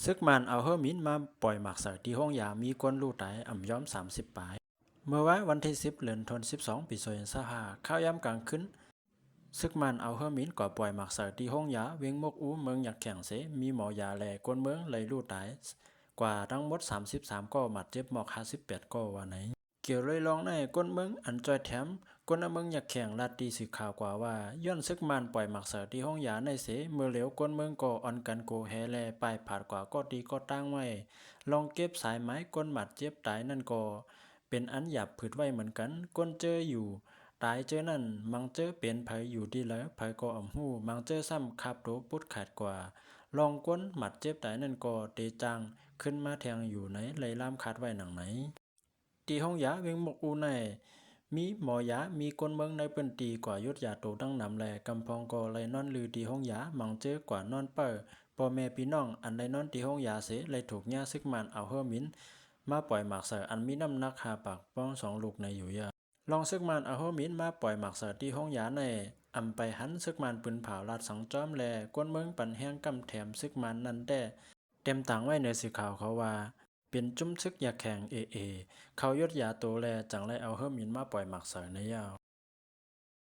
ซึกมันเอาเฮอร์มินมาปล่อยหมักเสือที่ห้องยามีก้นลู่ตายอ่ำย้อม30 ปลายเมื่อวันที่10 เดือนธันวาคม 12 ปี2025ข้าวย้ำกลางขึ้นซึกมันเอาเฮอร์มินก่อปล่อยหมักเสือที่ห้องยาเวียงมกอูเมืองอยากแข่งเสมีหมอยาแหล่ก้นเมืองเลยลู่ตายกว่าทั้งหมด33ก็หมัดเจ็บหมอก58ก็ว่าไหนเกี่ยวเลยลองในก้นเมืองอันจอยแถมก้นเมืองอยากแข่งลาดดีสื่อข่าวกว่าว่าย้อนซึกมันปล่อยหมักเสือที่ห้องยาในเสเมื่อเหลียวก้นเมืองก็อ่อนกันโกแฮแลปลายผาดกว่าก็ดีก็ตั้งไว้ลองเก็บสายไม้ก้นหมัดเจ็บตายนั่นก็เป็นอันหยาบผืดไว้เหมือนกันก้นเจออยู่ตายเจอนั่นมังเจอเปลี่ยนไผอยู่ดีแล้วไผก็อ่ำหู้มังเจอซ้ำคาบโตปุดขาดกว่าลองก้นหมัดเจ็บตายนั่นก็เตจังขึ้นมาแทงอยู่ไหนเลยล่ามขาดไว้หนังไหนตีห้องยาเวียงมกอูในมีหมอยามีก้นเมืองในเปิ้นตีกว่ายุดยาโตดังนำแลกำพองก็เลยนอนลือตีห้องยามังเจอกว่านอนเป้อพ่อแม่พี่น้องอันใดนอนตีห้องยาเสเลยถูกย่าซึกมันเอาเฮอมินมาปล่อยหมากเสืออันมีน้ำหนัก5 ปากป้อง2 ลูกในอยู่ยาลองซึกมันเอาเฮอมินมาปล่อยหมากเสือที่ห้องยาในอำไปหันซึกมันปืนเผาลาดสังจอมแลก้นเมืองปันแห้งกำแถมซึกมันนั่นแต่เต็มต่างไว้ในสื่อข่าวเขาว่าเป็นจุ้มซึกอยากแข่งเอเขายศยาโตแลจังไรเอาเฮอมินมาปล่อยหมากเสือในยาว